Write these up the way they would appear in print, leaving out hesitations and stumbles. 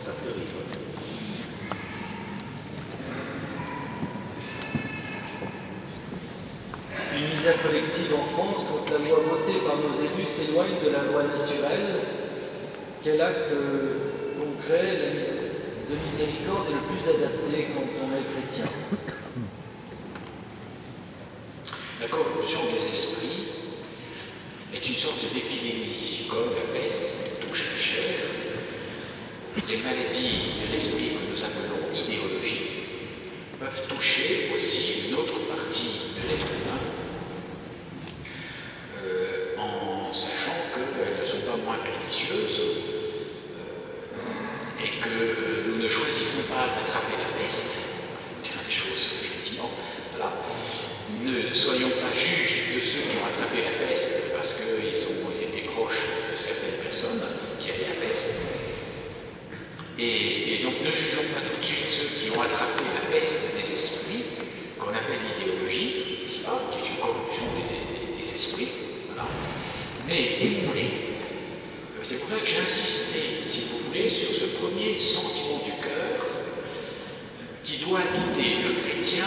France a priori. Une misère collective en France quand la loi votée par nos élus s'éloigne de la loi naturelle. Quel acte concret de miséricorde est le plus adapté quand on est chrétien? La corruption des esprits est une sorte d'épidémie, comme la peste touche la chair. Les maladies de l'esprit que nous appelons idéologie peuvent toucher aussi une autre partie de l'être humain, en sachant qu'elles ne sont pas moins pernicieuses et que nous ne choisissons pas d'attraper la peste, pour dire les choses effectivement, voilà. Ne soyons pas juges de ceux qui ont attrapé la peste parce qu'ils ont été proches de certaines personnes qui avaient la peste. Et donc ne jugeons pas tout de suite ceux qui ont attrapé la peste des esprits, qu'on appelle l'idéologie, n'est-ce pas, qui est une corruption des esprits. Voilà. Mais aimons-les. C'est pour ça que j'ai insisté, si vous voulez, sur ce premier sentiment du cœur qui doit habiter le chrétien,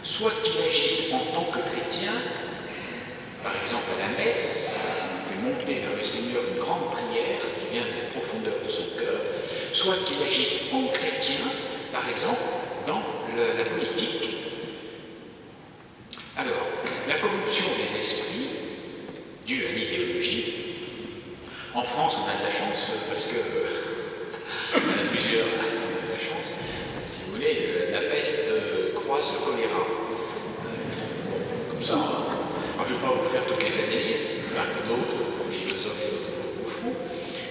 soit qu'il agisse en tant que chrétien, par exemple à la messe, il fait monter vers le Seigneur une grande prière qui vient de la profondeur de son cœur, soit qu'il agisse en chrétien, par exemple dans la politique. Alors, la corruption des esprits, due à l'idéologie, en France on a de la chance parce que on a plusieurs, on a de la chance, si vous voulez, la peste croise le choléra. Comme ça, je ne vais pas vous faire toutes les analyses, l'un que d'autres, philosophes au fond.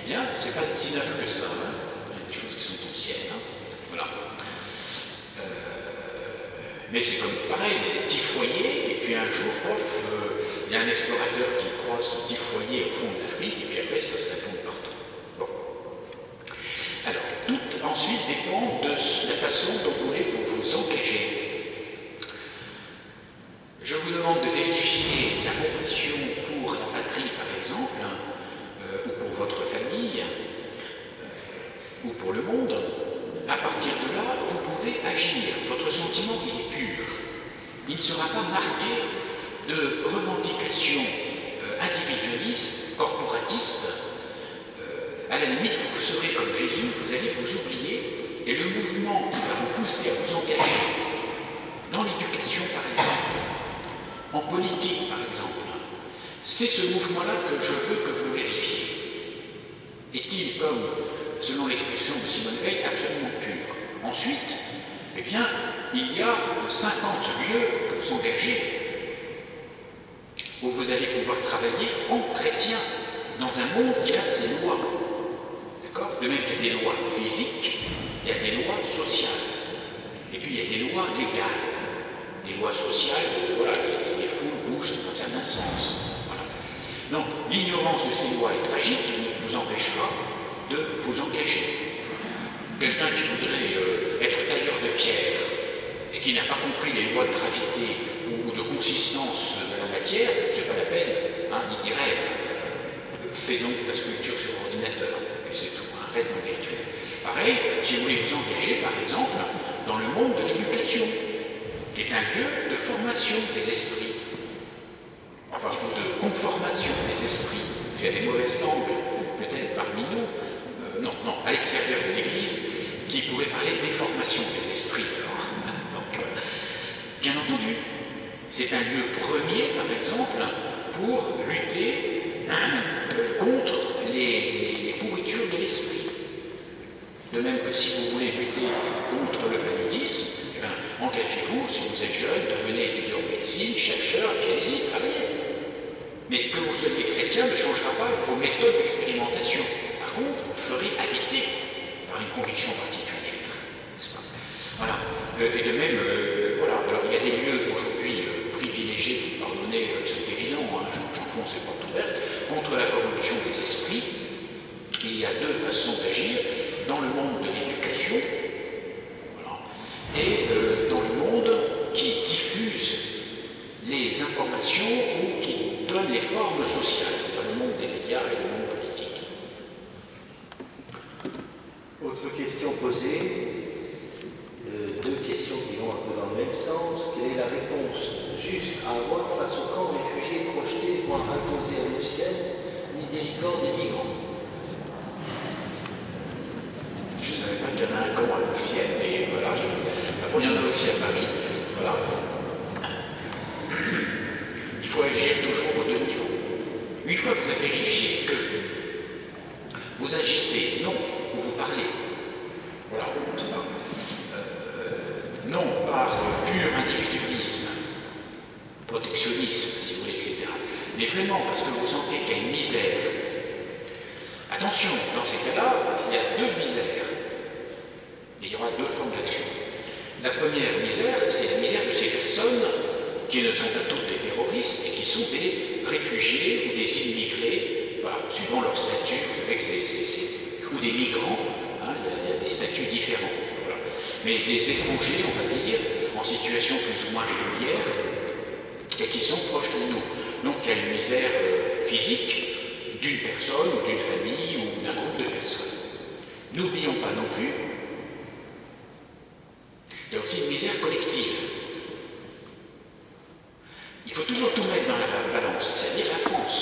Bien, c'est pas si neuf que ça, hein. Il y a des choses qui sont anciennes, hein. Voilà. Mais c'est comme pareil, il y a des petits foyers, et puis un jour, il y a un explorateur qui croise ce petit foyer au fond de l'Afrique, et puis après ça se répand partout. Bon. Alors, tout ensuite dépend de la façon dont vous voulez vous engager. Je vous demande de vérifier la compassion pour la patrie, par exemple, ou pour votre famille, ou pour le monde. À partir de là, vous pouvez agir. Votre sentiment, il est pur. Il ne sera pas marqué de revendications individualistes, corporatistes. À la limite, vous serez comme Jésus, vous allez vous oublier, et le mouvement qui va vous pousser à vous engager dans l'éducation, par exemple, en politique, par exemple, c'est ce mouvement-là que je veux que vous vérifiez. Est-il, comme, selon l'expression de Simone Veil, absolument pur? Ensuite, eh bien, il y a 50 lieux pour s'engager, où vous allez pouvoir travailler en chrétien, dans un monde qui a ses lois. D'accord? De même qu'il y a des lois physiques, il y a des lois sociales, et puis il y a des lois légales. Des lois sociales, voilà, les foules bougent dans un certain sens. Voilà. Donc, l'ignorance de ces lois est tragique, mais vous empêchera de vous engager. Quelqu'un qui voudrait être tailleur de pierre et qui n'a pas compris les lois de gravité ou de consistance de la matière, c'est pas la peine, hein, il rêve. Fais donc ta sculpture sur ordinateur, et c'est tout, hein, reste dans le virtuel. Pareil, si vous voulez vous engager, par exemple, dans le monde de l'éducation, qui est un lieu de formation des esprits, enfin, de conformation des esprits. Il y a des mauvaises langues, peut-être parmi nous, non, à l'extérieur de l'Église, qui pourraient parler de déformation des esprits. Donc, bien entendu, c'est un lieu premier, par exemple, pour lutter contre les pourritures de l'esprit. De même que si vous voulez lutter contre le paludisme, engagez-vous, si vous êtes jeune, devenez étudiant en médecine, chercheur, et allez-y, travaillez. Mais que vous soyez chrétien ne changera pas vos méthodes d'expérimentation. Par contre, vous ferez habiter par une conviction particulière. N'est-ce pas? Voilà. Et de même, voilà. Alors, il y a des lieux aujourd'hui privilégiés, vous pardonnez, c'est évident, hein, j'enfonce les portes ouvertes, contre la corruption des esprits. Il y a deux façons d'agir dans le monde de l'éducation. Et dans le monde qui diffuse les informations ou qui donne les formes sociales, c'est dans le monde des médias et le monde politique. Autre miséricorde des migrants. Je ne savais pas qu'il y en a un camp à Louvciennes, mais voilà, il y en a aussi à Paris. Voilà. Il faut agir toujours aux deux niveaux. Une fois que vous avez vérifié que vous agissez non où vous parlez, voilà, non par pur individualisme, protectionnisme, si vous voulez, etc., mais vraiment parce que vous sentez qu'il y a une misère. Attention, dans ces cas-là, il y a deux misères. Et il y aura deux formes d'action. La première misère, c'est la misère de ces personnes qui ne sont pas toutes des terroristes et qui sont des réfugiés ou des immigrés, voilà, suivant leur statut, ou des migrants, hein, il y a des statuts différents. Voilà. Mais des étrangers, on va dire, en situation plus ou moins régulière et qui sont proches de nous. Donc il y a une misère physique d'une personne ou d'une famille ou d'un groupe de personnes. N'oublions pas non plus, il y a aussi une misère collective. Il faut toujours tout mettre dans la balance, c'est-à-dire la France.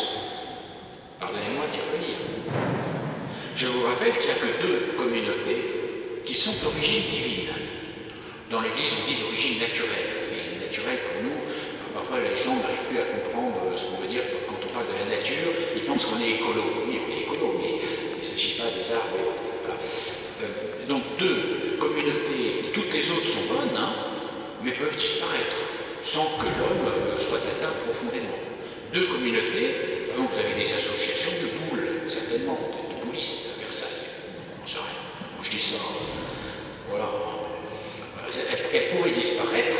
Pardonnez-moi d'y revenir. Je vous rappelle qu'il n'y a que deux communautés qui sont d'origine divine. Dans l'Église, on dit d'origine naturelle. Et naturelle, pour nous, parfois les gens n'arrivent plus à comprendre ce qu'on veut dire quand on parle de la nature. Ils pensent qu'on est écolo. Oui, on est écolo, mais il ne s'agit pas des arbres. Voilà. Donc deux communautés, toutes les autres sont bonnes, hein, mais peuvent disparaître sans que l'homme soit atteint profondément. Deux communautés, par exemple, vous avez des associations de boules, certainement, de boulistes à Versailles. J'en sais rien. Je dis ça. Voilà. Elles pourraient disparaître,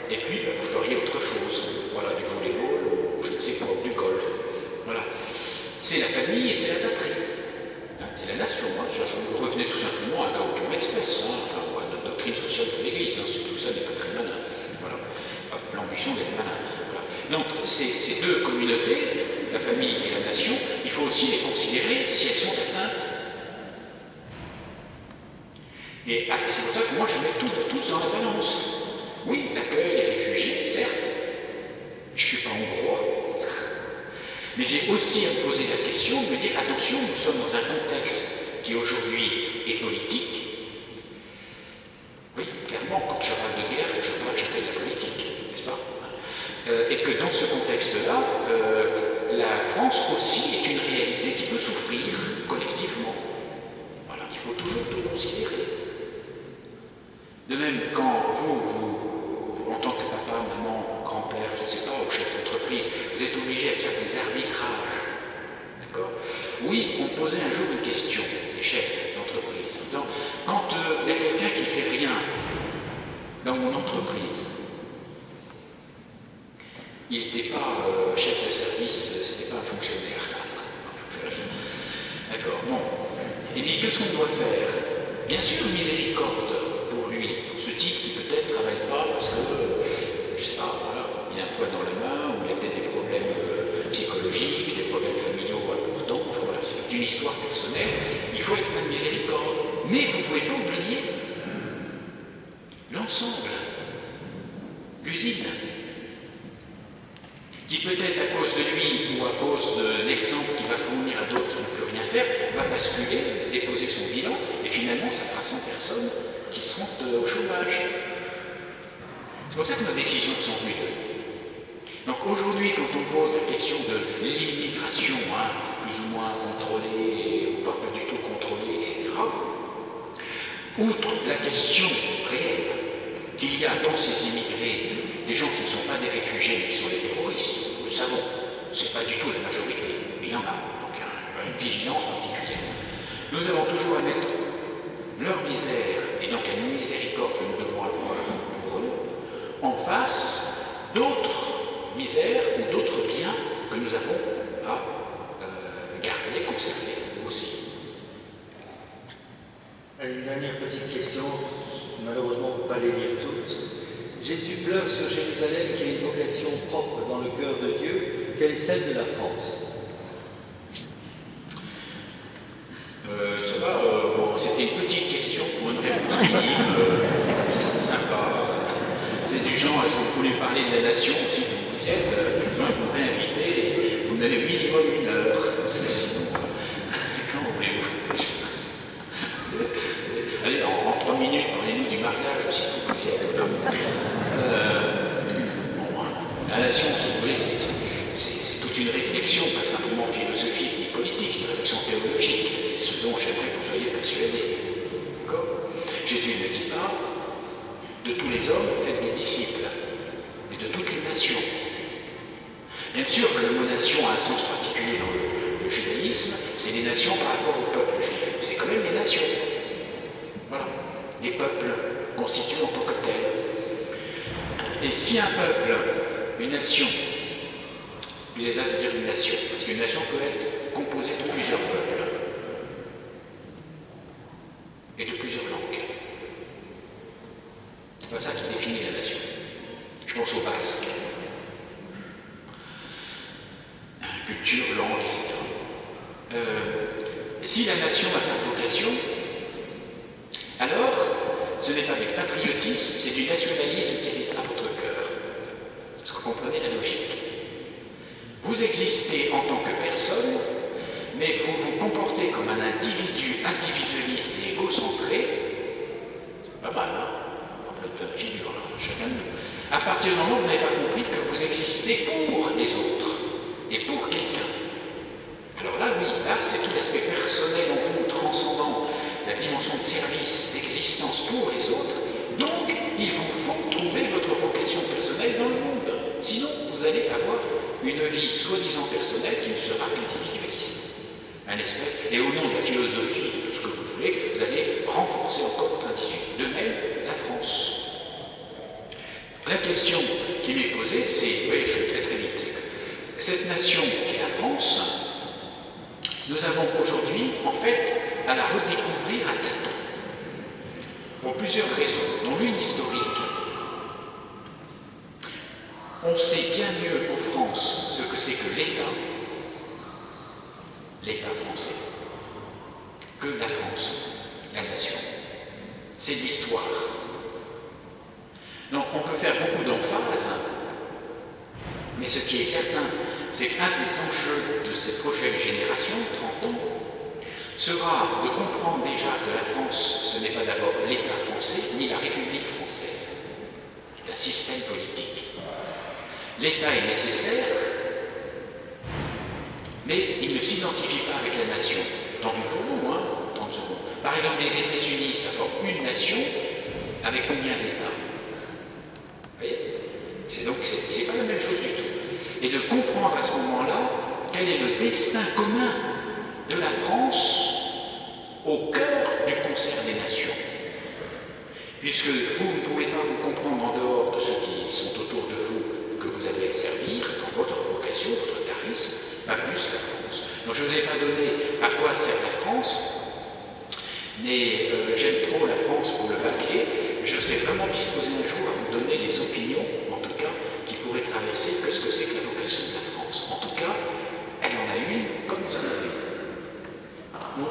et puis vous feriez autre chose. Voilà, du volleyball, ou je ne sais quoi, du golf. Voilà. C'est la famille et c'est la patrie. Hein, c'est la nation. Hein. Revenez tout simplement à la Gaudium Express, hein, enfin, à notre doctrine sociale de l'Église. Hein, tout ça n'est pas très malin. Voilà. L'ambition d'être malin. Voilà. Donc, ces deux communautés, la famille et la nation, il faut aussi les considérer si elles sont atteintes. Et c'est pour ça que moi je mets tous dans la balance. Oui, l'accueil des réfugiés, certes, je ne suis pas hongrois, mais j'ai aussi à me poser la question de me dire attention, nous sommes dans un contexte qui aujourd'hui est politique. Oui, clairement, quand je parle de guerre, je fais de la politique, n'est-ce pas? Et que dans ce contexte-là, la France aussi est une réalité qui peut souffrir collectivement. Voilà, il faut toujours tout considérer. De même, quand vous, en tant que papa, maman, grand-père, je ne sais pas, ou chef d'entreprise, vous êtes obligé de faire des arbitrages. D'accord? Oui, on posait un jour une question, les chefs d'entreprise, en disant, quand il y a quelqu'un qui ne fait rien dans mon entreprise, il n'était pas chef de service, c'était pas un fonctionnaire. D'accord, bon. Et bien, qu'est-ce qu'on doit faire? Bien sûr, miséricorde pour lui, pour ce type qui peut-être ne travaille pas parce que, je ne sais pas, voilà, il a un poids dans la main, ou il a peut-être des problèmes psychologiques, des problèmes familiaux importants, enfin, voilà, c'est une histoire personnelle, il faut être plein de miséricorde. Mais vous ne pouvez pas oublier l'ensemble, l'usine, qui peut-être à cause de lui ou à cause de l'exemple qu'il va fournir à d'autres qui ne peuvent rien faire, va basculer, déposer son bilan, et finalement ça fera 100 personnes qui seront au chômage. C'est pour ça que nos décisions sont rudes. Donc aujourd'hui, quand on pose la question de l'immigration, hein, plus ou moins contrôlée, voire pas du tout contrôlée, etc., outre la question réelle qu'il y a dans ces immigrés des gens qui ne sont pas des réfugiés mais qui sont des terroristes, nous le savons, ce n'est pas du tout la majorité, mais il y en a, donc il y a une vigilance particulière. Nous avons toujours à mettre leur misère, et donc la miséricorde que nous devons avoir pour eux, en face d'autres misères ou d'autres biens que nous avons à garder, conserver aussi. Une dernière petite question, malheureusement on ne peut pas les lire toutes. Jésus pleure sur Jérusalem qui a une vocation propre dans le cœur de Dieu, quelle est celle de la France? Ça va, bon, c'était une petite question pour une réponse minime, c'est sympa. C'est du genre, est-ce que vous voulez parler de la nation aussi, comme vous y êtes, effectivement, vous m'avez invité, vous m'avez minimum 1 heure, c'est possible. c'est une réflexion, pas simplement philosophique ni politique, c'est une réflexion théologique. C'est ce dont j'aimerais que vous soyez persuadés. D'accord ? Jésus ne dit pas de tous les hommes, faites des disciples, mais de toutes les nations. Bien sûr que le mot nation a un sens particulier dans le judaïsme, c'est les nations par rapport au peuple juif. C'est quand même les nations. Voilà. Les peuples constitués en tant que tels. Et si un peuple, une nation, il est là de dire une nation, parce qu'une nation peut être composée de plusieurs peuples et de plusieurs langues. C'est pas ça qui définit la nation. Je pense aux Basques. Culture, langue, etc. Si la nation n'a pas de vocation, alors ce n'est pas du patriotisme, c'est du nationalisme qui habitera votre cœur. Est-ce que vous comprenez la logique? Vous existez en tant que personne, mais vous vous comportez comme un individu individualiste et égocentré. C'est pas mal, hein? On a plein de figures, chacun de nous. À partir du moment où vous n'avez pas compris que vous existez pour les autres et pour quelqu'un. Alors là, oui, là, c'est tout l'aspect personnel en vous, transcendant la dimension de service, d'existence pour les autres. Donc, il vous faut trouver votre vocation personnelle dans le monde. Sinon, vous allez avoir une vie soi-disant personnelle qui ne sera qu'individualiste. Et au nom de la philosophie, de tout ce que vous voulez, vous allez renforcer encore votre individu. De même, la France. La question qui m'est posée, c'est, oui, je vais très très vite, cette nation qui est la France, nous avons aujourd'hui, en fait, à la redécouvrir à tâtons. Pour plusieurs raisons, dont l'une historique. On sait bien mieux en France ce que c'est que l'État français, que la France, la nation. C'est l'histoire. Donc on peut faire beaucoup d'emphase, mais ce qui est certain, c'est qu'un des enjeux de cette prochaine génération, 30 ans, sera de comprendre déjà que la France, ce n'est pas d'abord l'État français, ni la République française. C'est un système politique. L'État est nécessaire, mais il ne s'identifie pas avec la nation. Tant mieux pour vous, hein, 30 secondes. Par exemple, les États-Unis, ça forme une nation avec combien d'États? Vous voyez? C'est pas la même chose du tout. Et de comprendre à ce moment-là quel est le destin commun de la France au cœur du concert des nations. Puisque vous ne pouvez pas vous comprendre en dehors de ceux qui sont autour de vous que vous allez servir dans votre vocation, votre charisme, pas plus la France. Donc je ne vous ai pas donné à quoi sert la France, mais j'aime trop la France pour le papier. Je serais vraiment disposé un jour à vous donner les opinions, en tout cas, qui pourraient traverser que ce que c'est que la vocation de la France. En tout cas, elle en a une comme vous en avez une. Bon.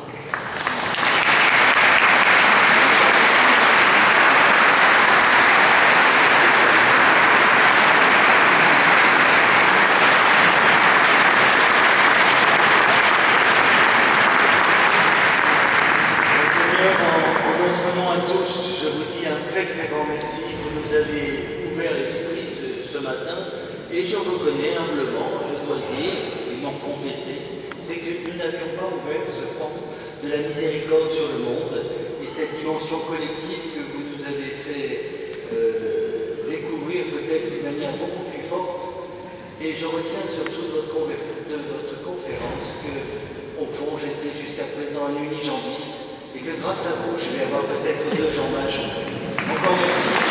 Et je reconnais humblement, je dois le dire, et m'en confesser, c'est que nous n'avions pas ouvert ce pan de la miséricorde sur le monde et cette dimension collective que vous nous avez fait découvrir peut-être d'une manière beaucoup plus forte. Et je retiens surtout de votre conférence que, au fond, j'étais jusqu'à présent un unijambiste et que grâce à vous, je vais avoir peut-être 2 jambes à jour. Encore merci.